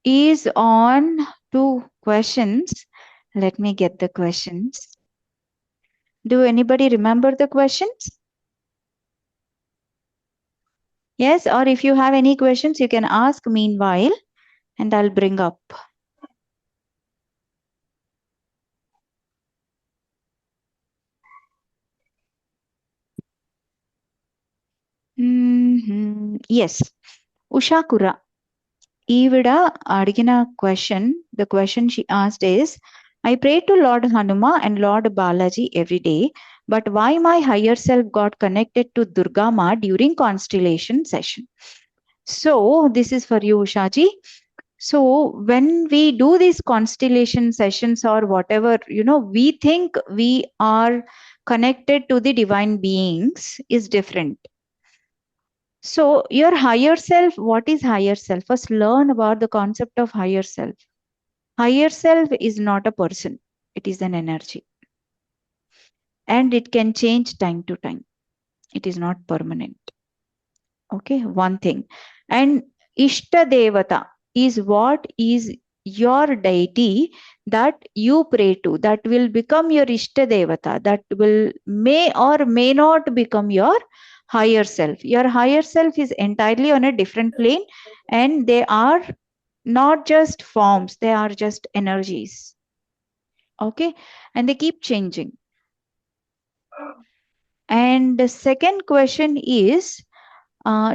is on two questions. Let me get the questions. Do anybody remember the questions? Yes, or if you have any questions, you can ask meanwhile, and I'll bring up. Yes, Ushakura. Evida Adigina question, the question she asked is, I pray to Lord Hanuma and Lord Balaji every day, but why my higher self got connected to Durga Ma during constellation session? So this is for you, Ushaji. So when we do these constellation sessions or whatever, we think we are connected to the divine beings is different. So your higher self, what is higher self? First learn about the concept of higher self. Higher self is not a person. It is an energy. And it can change time to time. It is not permanent. Okay, one thing. And Ishta Devata is what is your deity that you pray to, that will become your Ishta Devata, that will may or may not become your higher self. Your higher self is entirely on a different plane, and they are not just forms, they are just energies. Okay, and they keep changing. And the second question is,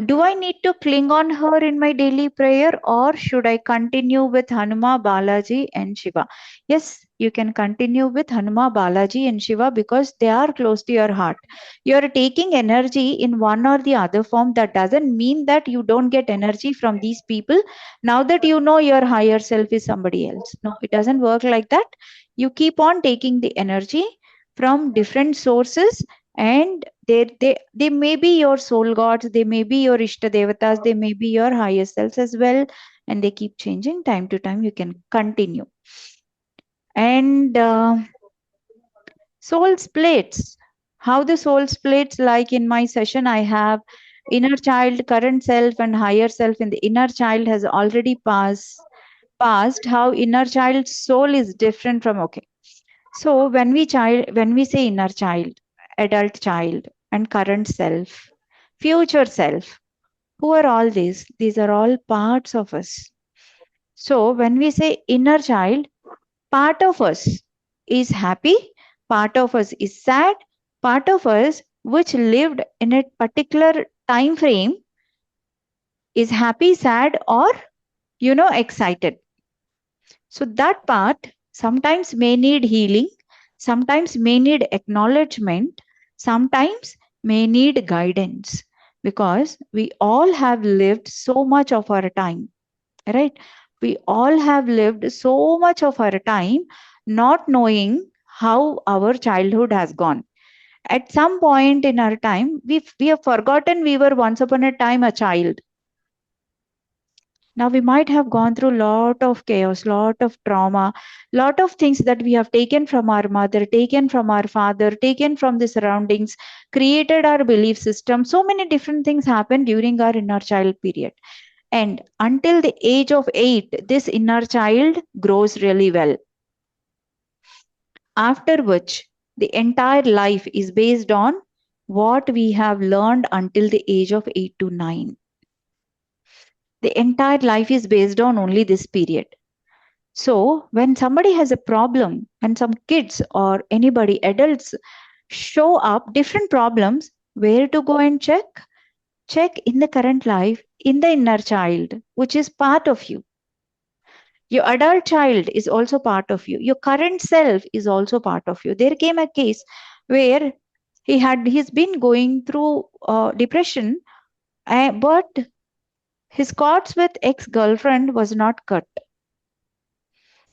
do I need to cling on her in my daily prayer, or should I continue with Hanuma, Balaji and Shiva? Yes, you can continue with Hanuma, Balaji and Shiva because they are close to your heart. You are taking energy in one or the other form. That doesn't mean that you don't get energy from these people. Now that you know your higher self is somebody else. No, it doesn't work like that. You keep on taking the energy from different sources, and they may be your soul gods, they may be your ishta devatas, they may be your higher selves as well, and they keep changing time to time. You can continue. And soul splits, how the soul splits, like in my session I have inner child, current self and higher self. In the inner child has already passed, how inner child's soul is different from, okay. So when we say inner child, adult child, and current self, future self, who are all these? These are all parts of us. So when we say inner child, part of us is happy, part of us is sad, part of us which lived in a particular time frame is happy, sad, or excited. So that part sometimes may need healing, sometimes may need acknowledgement, sometimes may need guidance, because we all have lived so much of our time, right? We all have lived so much of our time not knowing how our childhood has gone. At some point in our time, we have forgotten we were once upon a time a child. Now we might have gone through lot of chaos, lot of trauma, lot of things that we have taken from our mother, taken from our father, taken from the surroundings, created our belief system. So many different things happen during our inner child period. And until the age of 8, this inner child grows really well. After which, the entire life is based on what we have learned until the age of 8 to 9. The entire life is based on only this period. So when somebody has a problem and some kids or anybody, adults, show up different problems, where to go and check? Check in the current life, in the inner child, which is part of you. Your adult child is also part of you. Your current self is also part of you. There came a case where he's been going through depression, but his cords with ex-girlfriend was not cut.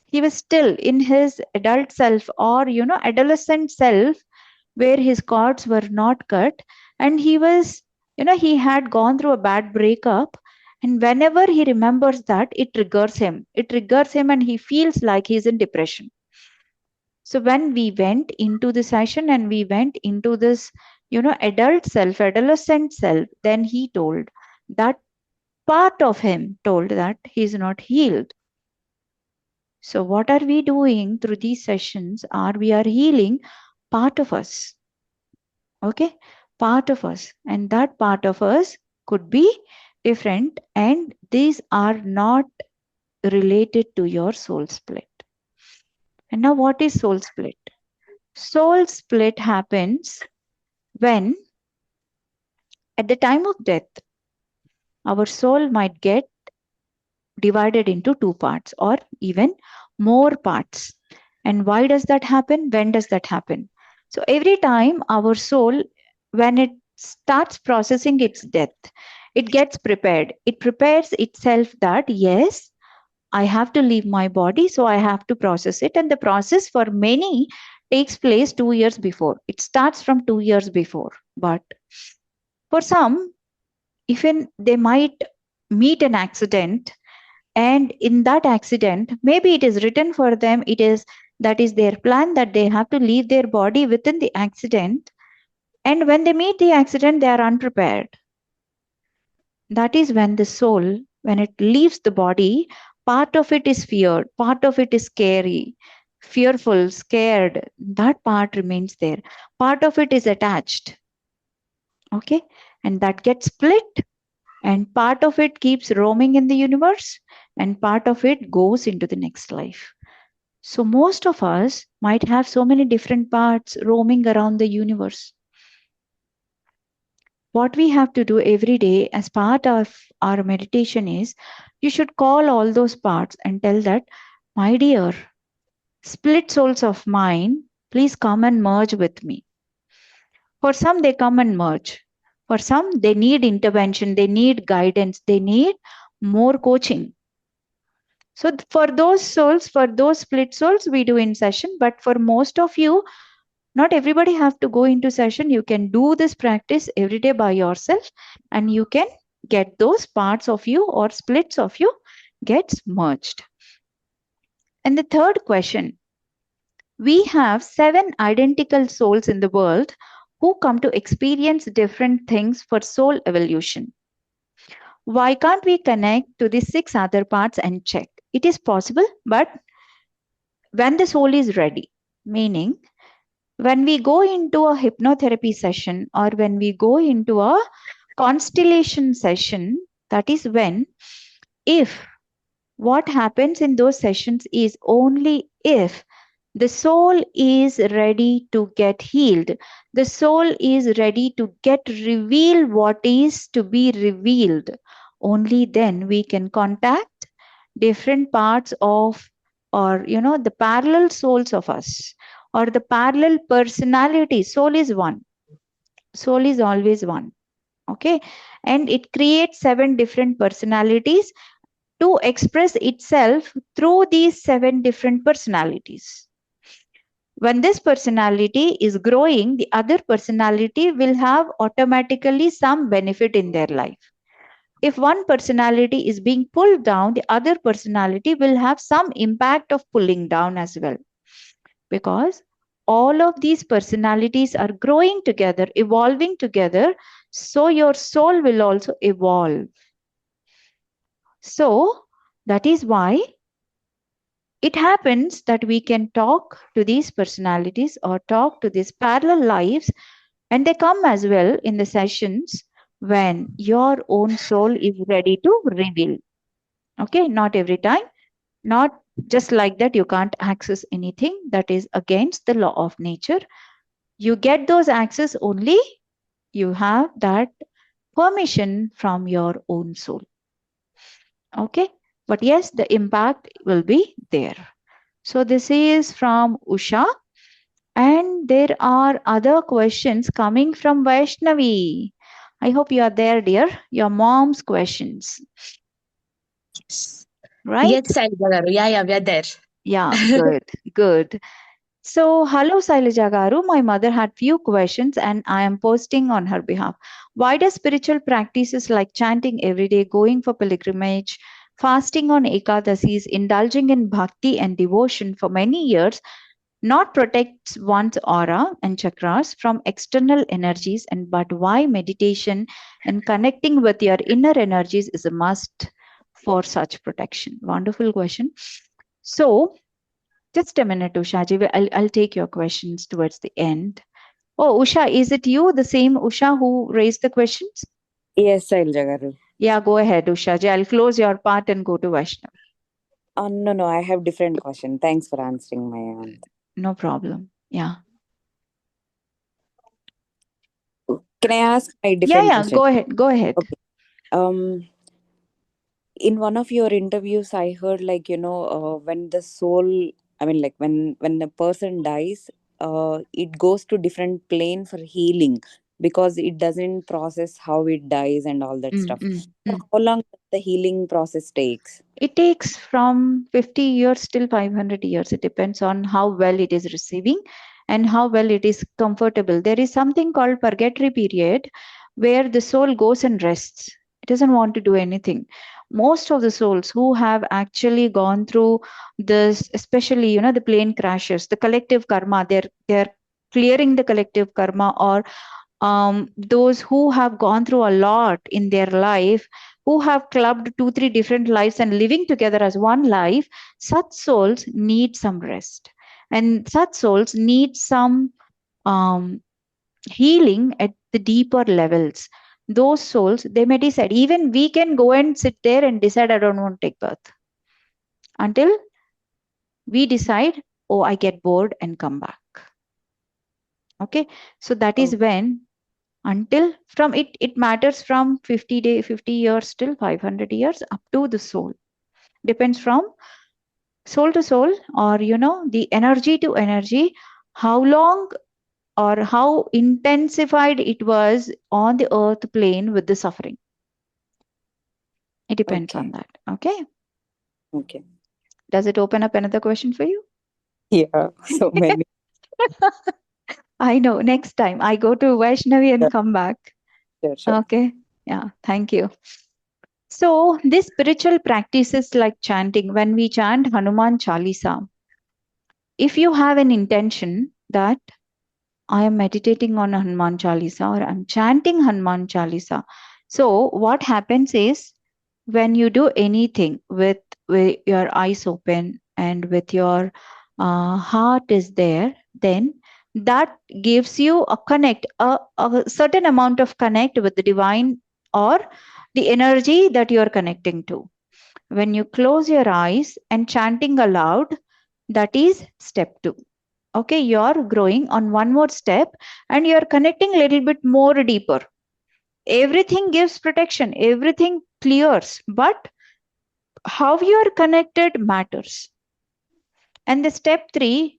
He was still in his adult self, or adolescent self, where his cords were not cut, and he was, he had gone through a bad breakup, and whenever he remembers that, it triggers him and he feels like he's in depression. So when we went into the session and we went into this adult self, adolescent self, then he told that part of him told that he's not healed. So what are we doing through these sessions? We are healing part of us. Okay, part of us, and that part of us could be different, and these are not related to your soul split. And now, what is soul split? Soul split happens when, at the time of death, our soul might get divided into two parts or even more parts. And why does that happen? When does that happen? So every time our soul, when it starts processing its death, it gets prepared. It prepares itself that, yes, I have to leave my body, so I have to process it. And the process for many takes place 2 years before. It starts from 2 years before. But for some, even they might meet an accident, and in that accident, maybe it is written for them, that is their plan, that they have to leave their body within the accident. And when they meet the accident, they are unprepared. That is when the soul, when it leaves the body, part of it is feared, part of it is scary, fearful, scared. That part remains there. Part of it is attached. Okay. And that gets split, and part of it keeps roaming in the universe, and part of it goes into the next life. So most of us might have so many different parts roaming around the universe. What we have to do every day as part of our meditation is, you should call all those parts and tell that, my dear split souls of mine, please come and merge with me. For some, they come and merge. For some, they need intervention, they need guidance, they need more coaching. So for those souls, for those split souls, we do in session. But for most of you, not everybody have to go into session. You can do this practice every day by yourself, and you can get those parts of you or splits of you gets merged. And the third question, we have 7 identical souls in the world who come to experience different things for soul evolution. Why can't we connect to the 6 other parts and check? It is possible, but when the soul is ready, meaning when we go into a hypnotherapy session or when we go into a constellation session, that is when, if what happens in those sessions is only if the soul is ready to get healed, the soul is ready to get revealed what is to be revealed, only then we can contact different parts of, or the parallel souls of us, or the parallel personality. Soul is one, soul is always one. Okay, and it creates 7 different personalities to express itself through these 7 different personalities. When this personality is growing, the other personality will have automatically some benefit in their life. If one personality is being pulled down, the other personality will have some impact of pulling down as well. Because all of these personalities are growing together, evolving together, so your soul will also evolve. So that is why it happens that we can talk to these personalities or talk to these parallel lives, and they come as well in the sessions when your own soul is ready to reveal. Okay, not every time, not just like that. You can't access anything that is against the law of nature. You get those access only you have that permission from your own soul. Okay, but yes, the impact will be there. So this is from Usha, and there are other questions coming from Vaishnavi. I hope you are there, dear. Your mom's questions. Right? Yes, Sailaja. Yeah, we are there. Yeah, good, good. So, hello Sailaja Garu. My mother had few questions and I am posting on her behalf. Why does spiritual practices like chanting every day, going for pilgrimage, fasting on Ekadasis, indulging in bhakti and devotion for many years not protects one's aura and chakras from external energies, and but why meditation and connecting with your inner energies is a must for such protection? Wonderful question. So, just a minute, Ushaji. I'll take your questions towards the end. Oh, Usha, is it you, the same Usha who raised the questions? Yes, Sailaja garu. Yeah, go ahead, Ushaji. I'll close your part and go to Vaishnav. No, I have different question. Thanks for answering my No problem. Yeah. Can I ask my Yeah, different yeah. question? Go ahead. Go ahead. Okay. In one of your interviews, I heard when the soul, I mean, like when a person dies, it goes to different plane for healing because it doesn't process how it dies and all that Mm, stuff. mm, So mm. how long does the healing process takes? It takes from 50 years till 500 years. It depends on how well it is receiving and how well it is comfortable. There is something called purgatory period where the soul goes and rests. It doesn't want to do anything. Most of the souls who have actually gone through this, especially, the plane crashes, the collective karma, they're clearing the collective karma, or those who have gone through a lot in their life, who have clubbed 2 3 different lives and living together as one life, such souls need some rest, and such souls need some um, healing at the deeper levels. Those souls, they may decide, even we can go and sit there and decide, I don't want to take birth, until we decide, oh, I get bored and come back. Okay, so that is Oh, when, until from it matters from 50 years till 500 years up to the soul, depends from soul to soul, or the energy to energy, how long or how intensified it was on the earth plane with the suffering. It depends on okay. that. Okay, Okay. does it open up another question for you? Yeah, so many. I know, next time I go to Vaishnavi and come back. Sure. Okay, yeah, thank you. So, these spiritual practices like chanting, when we chant Hanuman Chalisa, if you have an intention that I am meditating on Hanuman Chalisa or I'm chanting Hanuman Chalisa. So, what happens is, when you do anything with your eyes open and with your heart is there, then that gives you a connect, a certain amount of connect with the divine, or the energy that you're connecting to. When you close your eyes and chanting aloud, that is step 2. Okay, you're growing on one more step and you're connecting a little bit more deeper. Everything gives protection, everything clears, but how you are connected matters. And the step 3,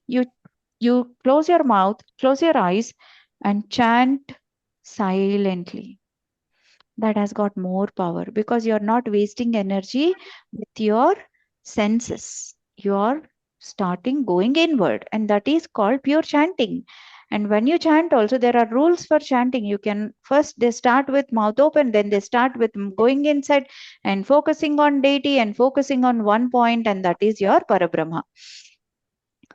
you close your mouth, close your eyes, and chant silently. That has got more power because you're not wasting energy with your senses. You're starting going inward, and that is called pure chanting. And when you chant, also there are rules for chanting. You can first, they start with mouth open, then they start with going inside and focusing on deity and focusing on one point, and that is your Parabrahma.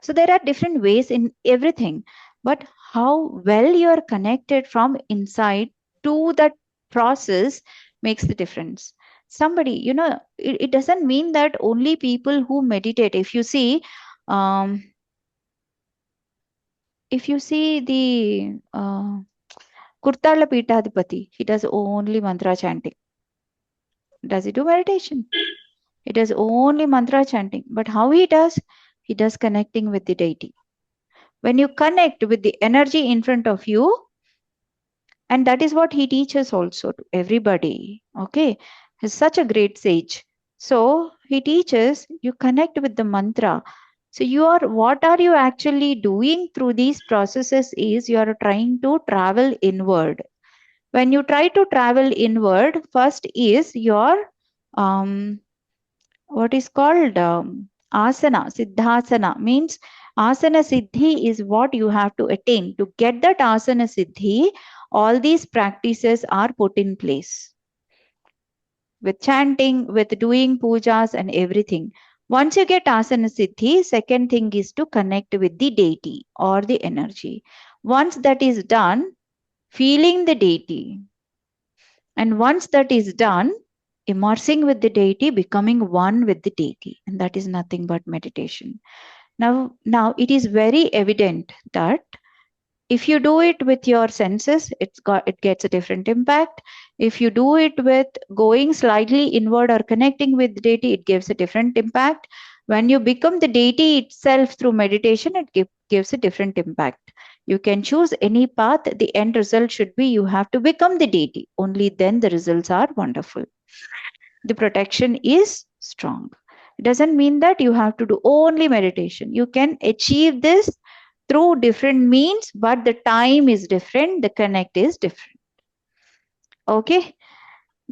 So there are different ways in everything, but how well you are connected from inside to that process makes the difference. Somebody, it doesn't mean that only people who meditate. Um, if you see the Kurtala Pitadipati, he does only mantra chanting. Does he do meditation? He does only mantra chanting. But how he does? He does connecting with the deity. When you connect with the energy in front of you, and that is what he teaches also to everybody. Okay, he's such a great sage. So he teaches you connect with the mantra. So what are you actually doing through these processes is you are trying to travel inward. When you try to travel inward, first is your what is called asana, siddhasana, means asana siddhi is what you have to attain. To get that asana siddhi, all these practices are put in place with chanting, with doing pujas and everything. Once you get asana siddhi, second thing is to connect with the deity or the energy. Once that is done, feeling the deity, and once that is done, immersing with the deity, becoming one with the deity, and that is nothing but meditation. Now it is very evident that if you do it with your senses, it gets a different impact. If you do it with going slightly inward or connecting with the deity, it gives a different impact. When you become the deity itself through meditation, it gives a different impact. You can choose any path. The end result should be you have to become the deity. Only then the results are wonderful. The protection is strong. It doesn't mean that you have to do only meditation. You can achieve this through different means, but the time is different, the connect is different. Okay.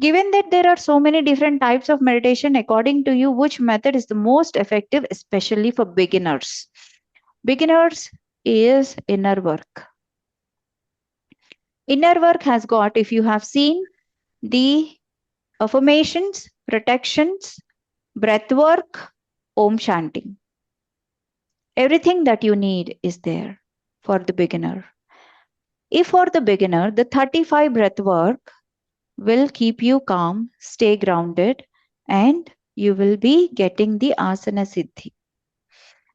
Given that there are so many different types of meditation, according to you, which method is the most effective, especially for beginners? Beginners is inner work. Inner work has got, if you have seen, the affirmations, protections, breath work, Om chanting. Everything that you need is there for the beginner. If for the beginner, the 35 breath work will keep you calm, stay grounded, and you will be getting the asana siddhi.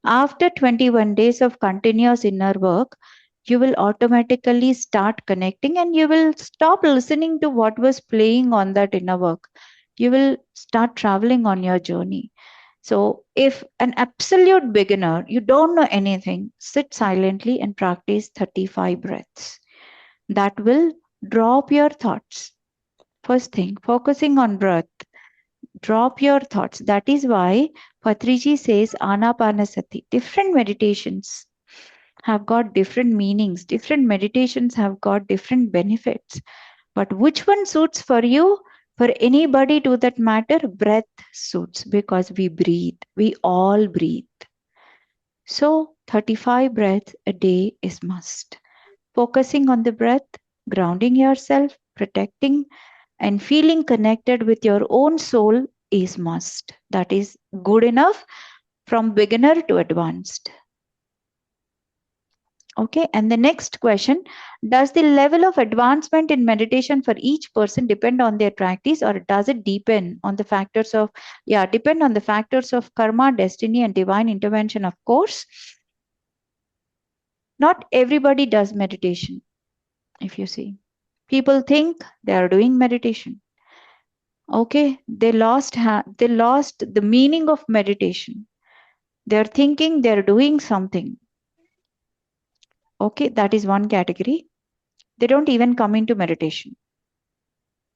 After 21 days of continuous inner work, you will automatically start connecting and you will stop listening to what was playing on that inner work. You will start traveling on your journey. So, if an absolute beginner, you don't know anything, sit silently and practice 35 breaths. That will drop your thoughts. First thing, focusing on breath, drop your thoughts. That is why Patriji says Anapanasati. Different meditations have got different meanings. Different meditations have got different benefits. But which one suits for you? For anybody to that matter, breath suits because we breathe. We all breathe. So 35 breaths a day is must. Focusing on the breath, grounding yourself, protecting and feeling connected with your own soul is must. That is good enough from beginner to advanced. Okay, and the next question, does the level of advancement in meditation for each person depend on their practice, or does it depend on the factors of karma, destiny, and divine intervention? Of course, not everybody does meditation. If you see, people think they are doing meditation. Okay, they lost the meaning of meditation. They're thinking they're doing something. Okay, that is one category. They don't even come into meditation.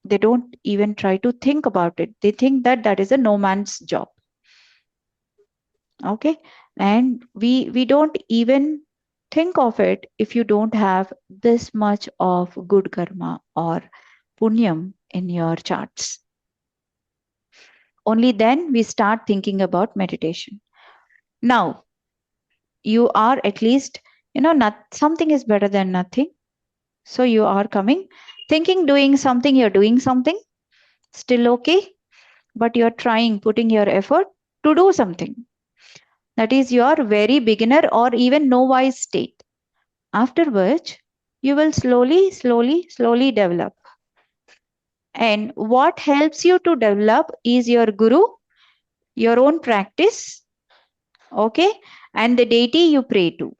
They don't even try to think about it. They think that that is a no man's job. Okay, and we don't even think of it if you don't have this much of good karma or punyam in your charts. Only then we start thinking about meditation. Now, you are at least, something is better than nothing. So you are coming, thinking, doing something, you're doing something, still okay, but you're trying, putting your effort to do something. That is your very beginner or even novice state. After which, you will slowly develop. And what helps you to develop is your guru, your own practice, okay, and the deity you pray to.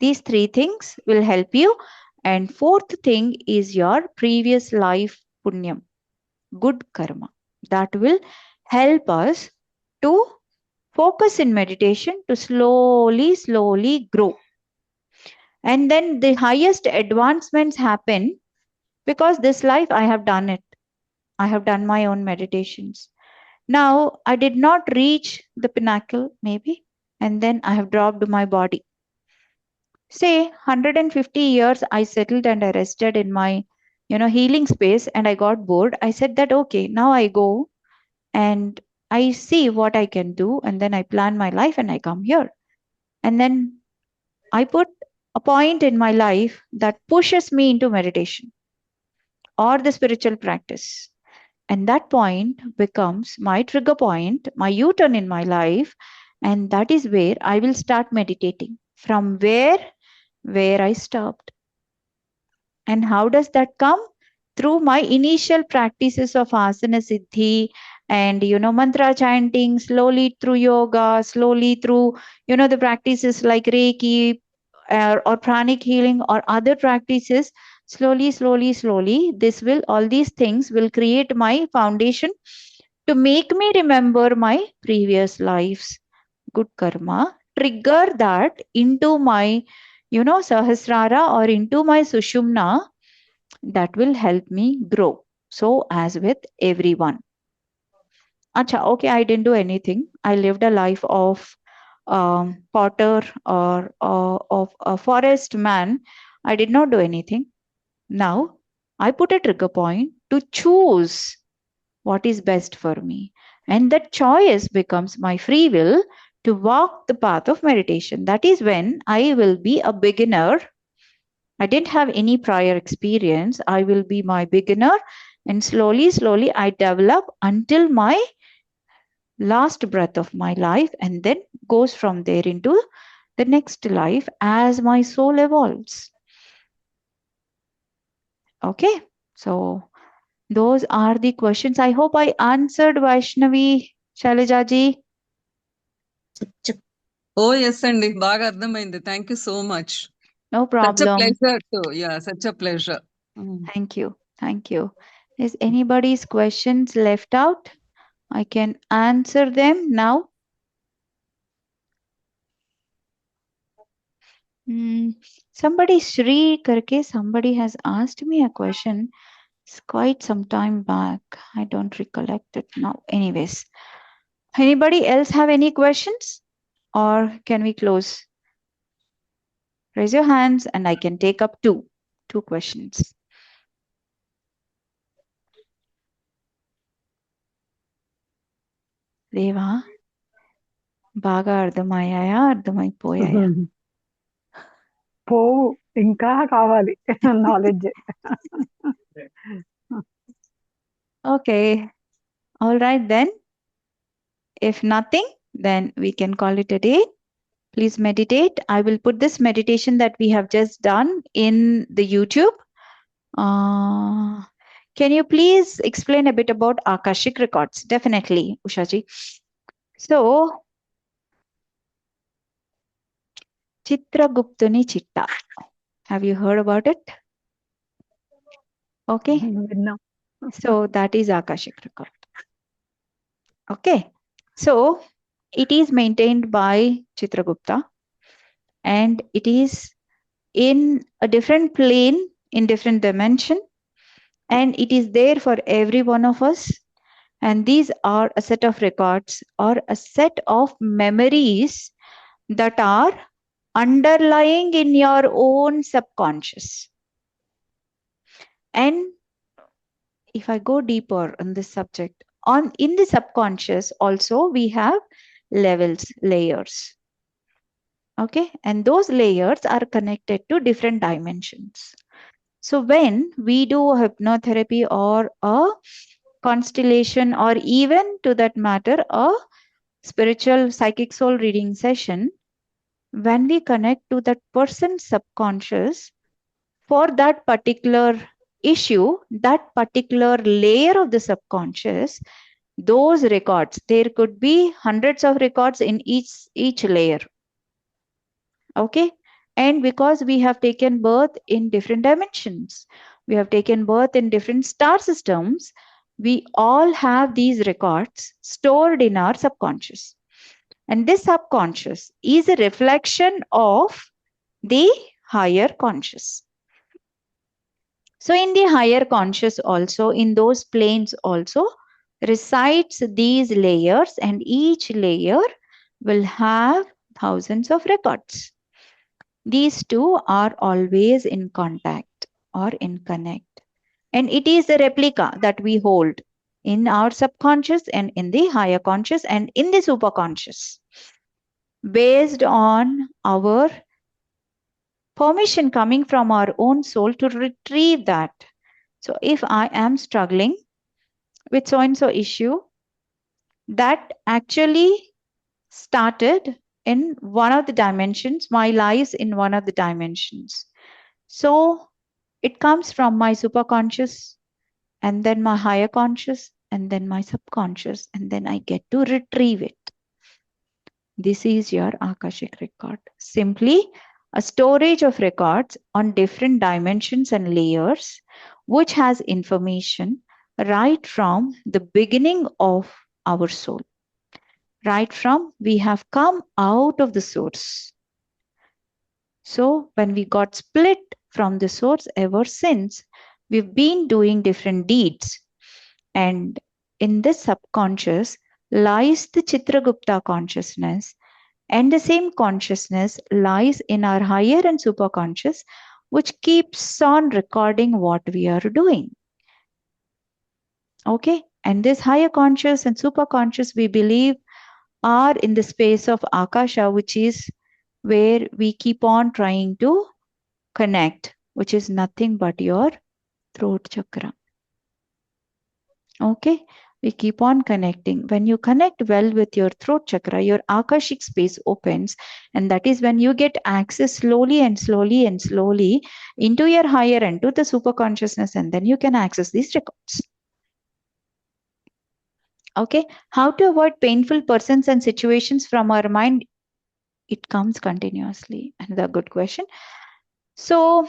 These three things will help you. And fourth thing is your previous life punyam, good karma. That will help us to focus in meditation to slowly grow. And then the highest advancements happen because this life I have done it. I have done my own meditations. Now I did not reach the pinnacle maybe, and then I have dropped my body. Say 150 years I settled and I rested in my healing space and I got bored. I said that okay, now I go and I see what I can do, and then I plan my life and I come here. And then I put a point in my life that pushes me into meditation or the spiritual practice. And that point becomes my trigger point, my U-turn in my life. And that is where I will start meditating from where I stopped. And how does that come? through my initial practices of asana siddhi and mantra chanting, slowly through yoga, slowly through the practices like Reiki or pranic healing or other practices, slowly all these things will create my foundation to make me remember my previous lives good karma, trigger that into my sahasrara or into my sushumna. That will help me grow. So as with everyone. Acha, okay, I didn't do anything. I lived a life of potter or of a forest man. I did not do anything. Now I put a trigger point to choose what is best for me. And that choice becomes my free will to walk the path of meditation. That is when I will be a beginner. I didn't have any prior experience. I will be my beginner, and slowly I develop until my last breath of my life, and then goes from there into the next life as my soul evolves. Okay, so those are the questions. I hope I answered, Vaishnavi, Shailajaji. Oh, yes, Andy. Baga ardhamaindi. Thank you so much. No Such a problem. pleasure too. Yeah, such a pleasure. Thank you. Thank you. Is anybody's questions left out? I can answer them now. Somebody Shri karke, somebody has asked me a question. It's quite some time back. I don't recollect it now. Anyways, anybody else have any questions? Or can we close? Raise your hands and I can take up two questions. Deva, బాగా అర్థమయ్యాయా అర్థమైపోయాయా? పోవు ఇంకా కావాలి knowledge. Okay. All right then. If nothing, then we can call it a day. Please meditate. I will put this meditation that we have just done in the YouTube. Can you please explain a bit about Akashic records? Definitely, Ushaji. So, Chitraguptani Chitta. Have you heard about it? Okay. విన్నాం. So that is Akashic record. Okay. So it is maintained by Chitragupta and it is in a different plane, in different dimension, and it is there for every one of us. And these are a set of records or a set of memories that are underlying in your own subconscious. And if I go deeper on this subject, in the subconscious also we have levels, layers. Okay, and those layers are connected to different dimensions. So when we do hypnotherapy or a constellation or even to that matter a spiritual psychic soul reading session, when we connect to that person's subconscious for that particular issue, that particular layer of the subconscious, those records, there could be hundreds of records in each layer. Okay, and because we have taken birth in different dimensions, we have taken birth in different star systems, we all have these records stored in our subconscious. And this subconscious is a reflection of the higher conscious. So in the higher conscious also, in those planes also resides these layers, and each layer will have thousands of records. These two are always in contact or in connect. And it is a replica that we hold in our subconscious and in the higher conscious and in the superconscious, based on our permission coming from our own soul to retrieve that. So if I am struggling with so-and-so issue, that actually started in one of the dimensions, my lives in one of the dimensions. So it comes from my superconscious and then my higher conscious, and then my subconscious, and then I get to retrieve it. This is your Akashic record. Simply a storage of records on different dimensions and layers, which has information right from the beginning of our soul. Right from we have come out of the source. So when we got split from the source, ever since, we've been doing different deeds. And in this subconscious lies the Chitragupta consciousness. And the same consciousness lies in our higher and superconscious, which keeps on recording what we are doing. Okay? And this higher conscious and superconscious, we believe, are in the space of Akasha, which is where we keep on trying to connect, which is nothing but your throat chakra. Okay? We keep on connecting. When you connect well with your throat chakra, your Akashic space opens, and that is when you get access slowly and slowly and slowly into your higher and to the super consciousness, and then you can access these records. Okay? How to avoid painful persons and situations from our mind? It comes continuously. Another good question. So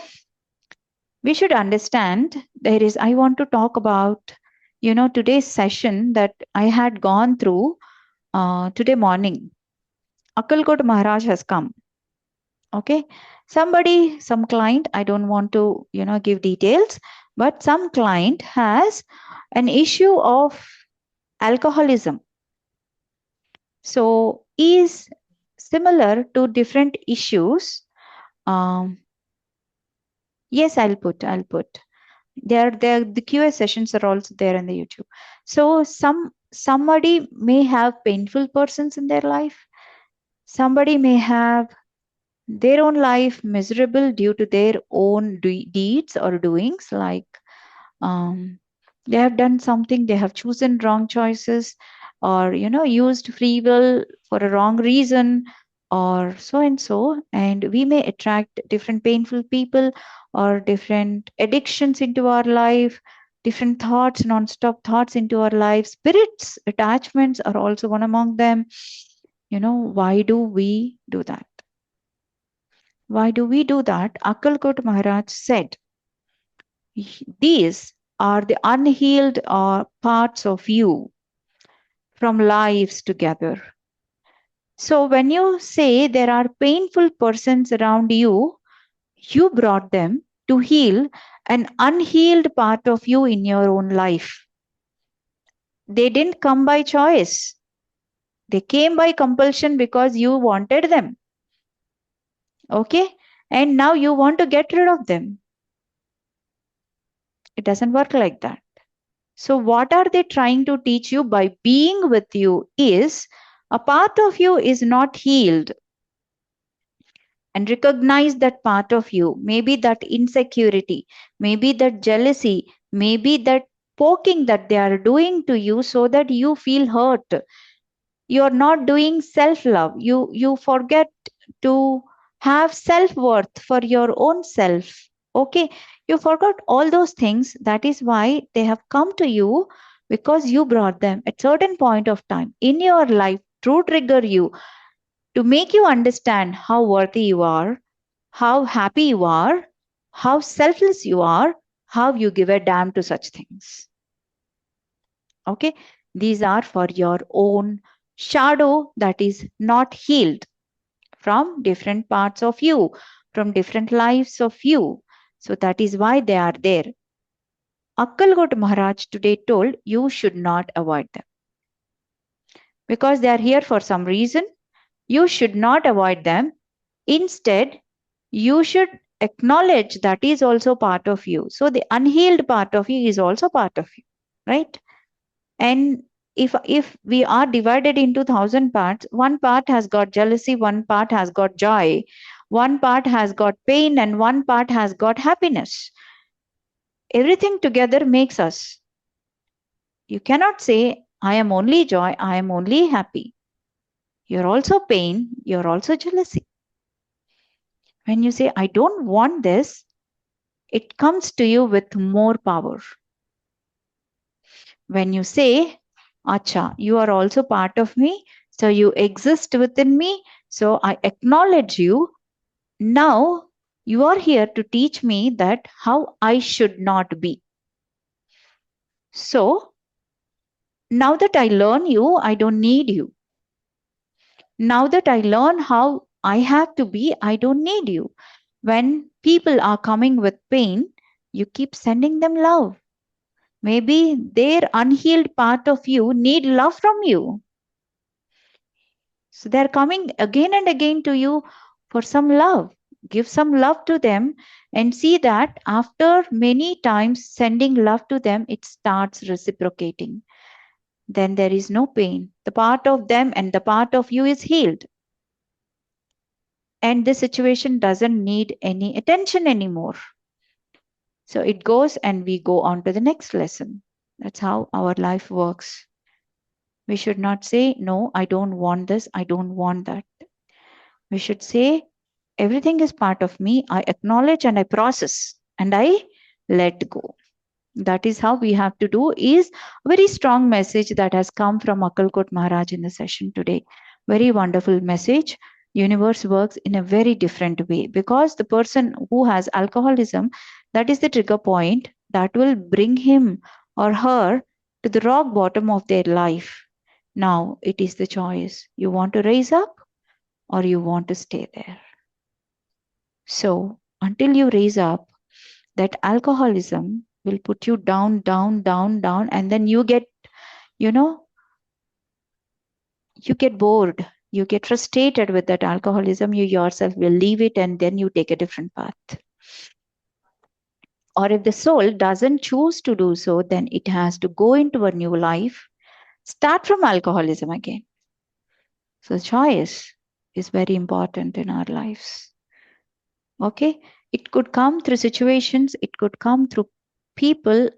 we should understand I want to talk about, today's session that I had gone through today morning. Akkalkot Maharaj has come. Okay. Some client, I don't want to, give details, but some client has an issue of alcoholism. So is similar to different issues. Yes, I'll put. The QA sessions are also there in the YouTube. So somebody may have painful persons in their life. Somebody may have their own life miserable due to their own deeds or doings, like they have done something, they have chosen wrong choices, or used free will for a wrong reason, or so and so, and we may attract different painful people or different addictions into our life, different thoughts, non-stop thoughts into our life. Spirits attachments are also one among them. Why do we do that? Why do we do that? Akkalkot Maharaj said, these are the unhealed parts of you from lives together. So when you say there are painful persons around you, you brought them to heal an unhealed part of you in your own life. They didn't come by choice. They came by compulsion because you wanted them. Okay? And now you want to get rid of them. It doesn't work like that. So what are they trying to teach you by being with you is a part of you is not healed. And recognize that part of you, maybe that insecurity, maybe that jealousy, maybe that poking that they are doing to you so that you feel hurt. You're not doing self-love. You forget to have self-worth for your own self. Okay, you forgot all those things. That is why they have come to you, because you brought them at certain point of time in your life to trigger you, to make you understand how worthy you are, how happy you are, how selfless you are, how you give a damn to such things. Okay, these are for your own shadow that is not healed from different parts of you, from different lives of you. So that is why they are there. Akkalkot Maharaj today told you should not avoid them. Because they are here for some reason, you should not avoid them. Instead, you should acknowledge that is also part of you. So the unhealed part of you is also part of you, right? And if we are divided into 1,000 parts, one part has got jealousy, one part has got joy, one part has got pain, and one part has got happiness. Everything together makes us. You cannot say, I am only joy, I am only happy. You're also pain, you're also jealousy. When you say, I don't want this, it comes to you with more power. When you say, Acha, you are also part of me, so you exist within me, so I acknowledge you. Now you are here to teach me that how I should not be. So now that I learn you, I don't need you. Now that I learn how I have to be, I don't need you. When people are coming with pain, you keep sending them love. Maybe their unhealed part of you need love from you. So they're coming again and again to you for some love. Give some love to them and see that after many times sending love to them, it starts reciprocating. Then there is no pain. The part of them and the part of you is healed. And the situation doesn't need any attention anymore. So it goes and we go on to the next lesson. That's how our life works. We should not say, no, I don't want this, I don't want that. We should say, everything is part of me. I acknowledge and I process and I let go. That is how we have to do. Is a very strong message that has come from Akkalkot Maharaj in the session today. Very wonderful message. Universe works in a very different way, because the person who has alcoholism, that is the trigger point that will bring him or her to the rock bottom of their life. Now it is the choice. You want to raise up or you want to stay there. So until you raise up, that alcoholism will put you down, down, down, down, and then you get, you get bored. You get frustrated with that alcoholism. You yourself will leave it and then you take a different path. Or if the soul doesn't choose to do so, then it has to go into a new life, start from alcoholism again. So choice is very important in our lives. Okay, it could come through situations, it could come through people,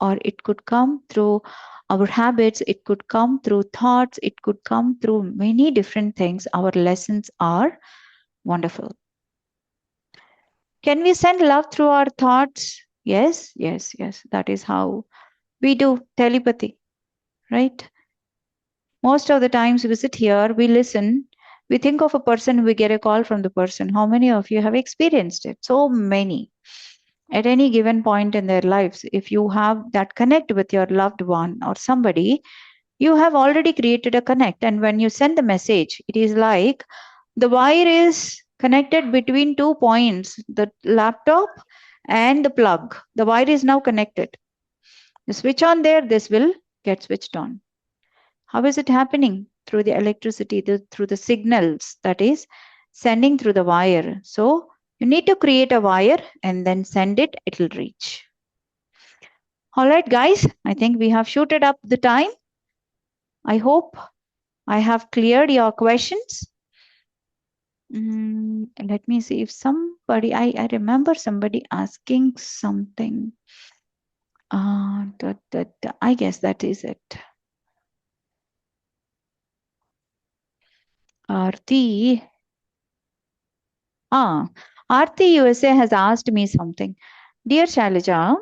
or it could come through our habits, it could come through thoughts, it could come through many different things. Our lessons are wonderful. Can we send love through our thoughts? Yes, yes, yes. That is how we do telepathy, right? Most of the times we sit here, we listen, we think of a person, we get a call from the person. How many of you have experienced it? So many. At any given point in their lives, if you have that connect with your loved one or somebody, you have already created a connect. And when you send the message, it is like the wire is connected between 2 points, the laptop and the plug. The wire is now connected. You switch on there, this will get switched on. How is it happening? Through the electricity, through the signals that is sending through the wire. So you need to create a wire and then send it, it will reach. All right, guys, I think we have shooted up the time. I hope I have cleared your questions. Let me see if somebody, I remember somebody asking something. I guess that is it. Aarti. Aarti USA has asked me something. Dear Sailaja,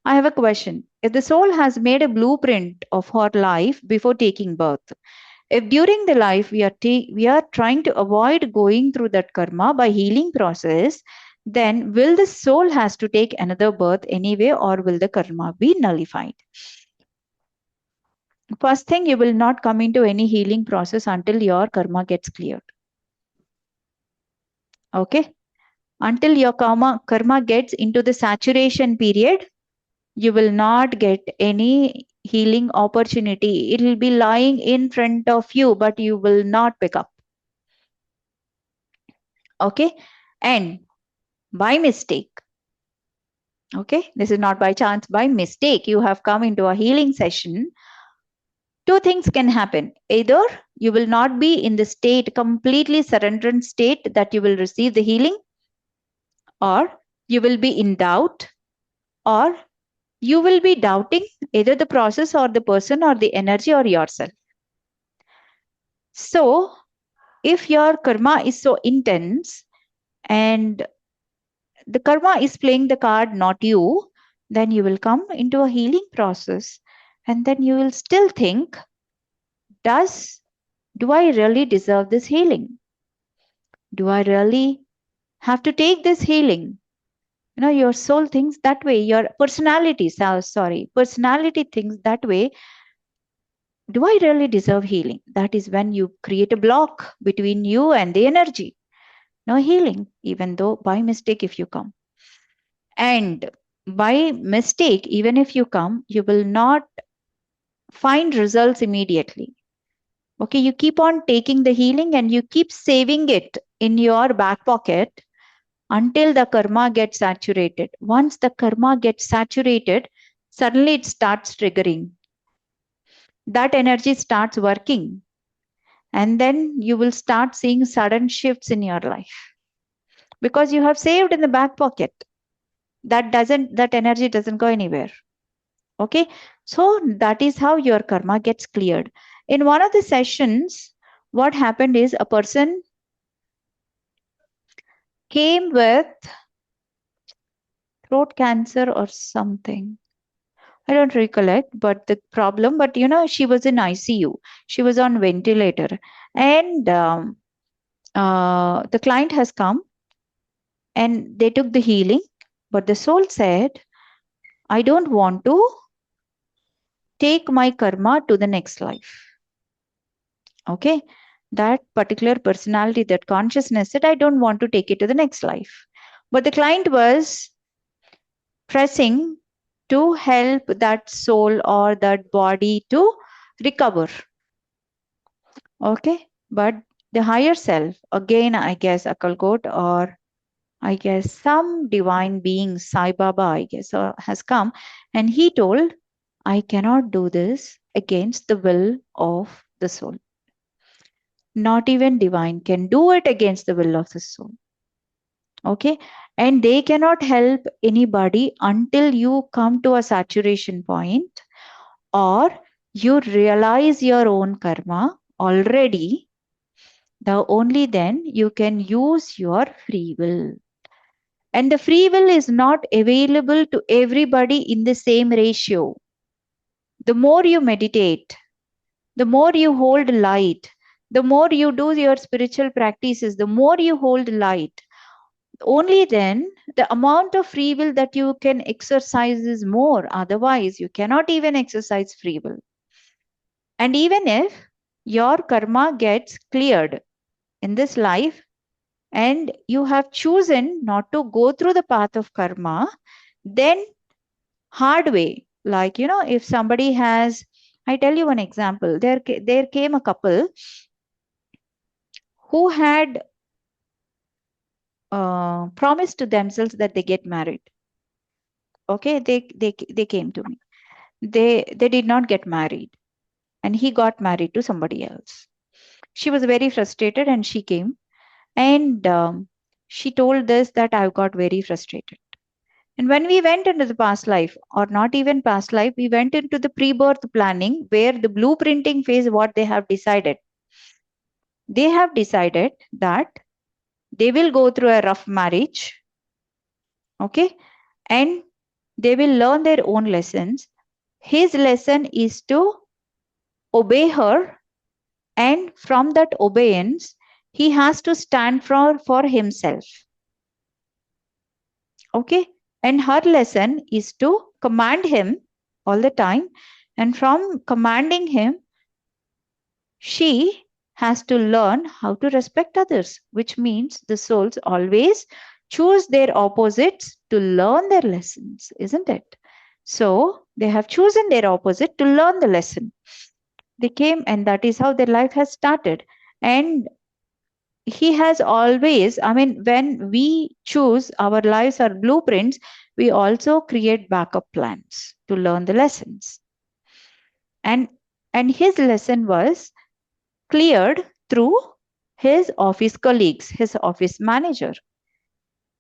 I have a question. If the soul has made a blueprint of her life before taking birth, if during the life we are trying to avoid going through that karma by healing process, then will the soul has to take another birth anyway, or will the karma be nullified? First thing, you will not come into any healing process until your karma gets cleared. Okay? Until your karma gets into the saturation period, you will not get any healing opportunity. It will be lying in front of you, but you will not pick up. Okay? And by mistake, okay, this is not by chance, by mistake, you have come into a healing session, two things can happen. Either you will not be in the state, completely surrendered state that you will receive the healing, or you will be in doubt, or you will be doubting either the process or the person or the energy or yourself. So if your karma is so intense and the karma is playing the card, not you, then you will come into a healing process And then you will still think, do I really deserve this healing? Do I really have to take this healing? Your soul thinks that way. Your personality thinks that way. Do I really deserve healing? That is when you create a block between you and the energy. No healing, even though by mistake if you come. And by mistake, even if you come, you will not find results immediately. Okay, you keep on taking the healing and you keep saving it in your back pocket until the karma gets saturated. Once the karma gets saturated, suddenly it starts triggering. That energy starts working. And then you will start seeing sudden shifts in your life. Because you have saved in the back pocket. That energy doesn't go anywhere. Okay, so that is how your karma gets cleared. In one of the sessions, what happened is a person came with throat cancer or something. I don't recollect, but the problem, she was in ICU. She was on ventilator. And the client has come and they took the healing. But the soul said, I don't want to take my karma to the next life. Okay, that particular personality, that consciousness said, I don't want to take it to the next life. But the client was pressing to help that soul or that body to recover. Okay, but the higher self, again, I guess Akalkot, or I guess some divine being, Sai Baba, I guess, has come, and he told, I cannot do this against the will of the soul. Not even divine can do it against the will of the soul. Okay, and they cannot help anybody until you come to a saturation point or you realize your own karma already. Only then you can use your free will. And the free will is not available to everybody in the same ratio. The more you meditate, the more you hold light, the more you do your spiritual practices, the more you hold light, only then the amount of free will that you can exercise is more. Otherwise, you cannot even exercise free will. And even if your karma gets cleared in this life and you have chosen not to go through the path of karma, then hard way, like, if somebody has, I tell you one example, there came a couple who had promised to themselves that they get married. Okay, they came to me. They did not get married, and he got married to somebody else. She was very frustrated, and she came, and she told this that I got very frustrated. And when we went into the past life, or not even past life, we went into the pre-birth planning, where the blueprinting phase, what they have decided. They have decided that they will go through a rough marriage. Okay, and they will learn their own lessons. His lesson is to obey her, and from that obedience, he has to stand for himself. Okay, and her lesson is to command him all the time, and from commanding him, she has to learn how to respect others, which means the souls always choose their opposites to learn their lessons, isn't it? So they have chosen their opposite to learn the lesson. They came, and that is how their life has started. And he has always, when we choose our lives or blueprints, we also create backup plans to learn the lessons. And his lesson was cleared through his office colleagues, his office manager.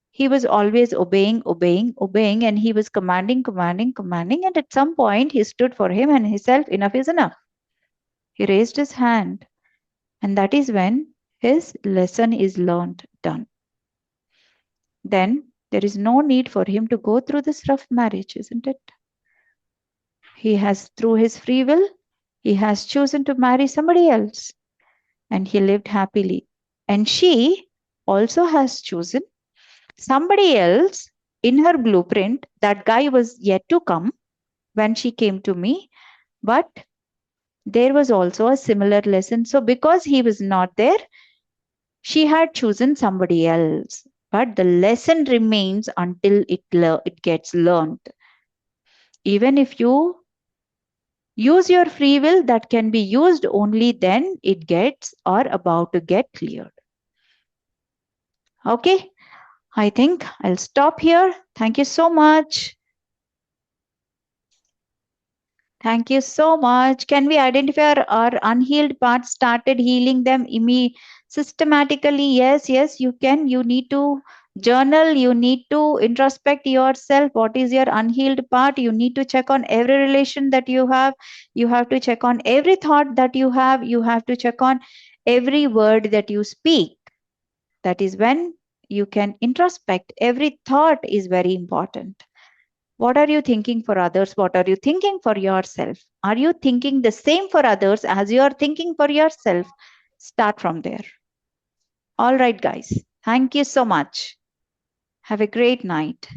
He was always obeying, and he was commanding. And at some point, he stood for him and himself, enough is enough. He raised his hand, and that is when his lesson is learned, done. Then there is no need for him to go through this rough marriage, isn't it? He has, through his free will, he has chosen to marry somebody else. And he lived happily. And she also has chosen somebody else in her blueprint. That guy was yet to come when she came to me. But there was also a similar lesson. So because he was not there, she had chosen somebody else. But the lesson remains until it gets learned. Even if you use your free will, that can be used only then it gets or about to get cleared. Okay, I think I'll stop here. Thank you so much. Thank you so much. Can we identify our unhealed parts, started healing them systematically? Yes, you can. You need to journal. You need to introspect yourself. What is your unhealed part? You need to check on every relation that you have. You have to check on every thought that you have. You have to check on every word that you speak. That is when you can introspect. Every thought is very important. What are you thinking for others? What are you thinking for yourself? Are you thinking the same for others as you are thinking for yourself? Start from there. All right, guys. Thank you so much. Have a great night.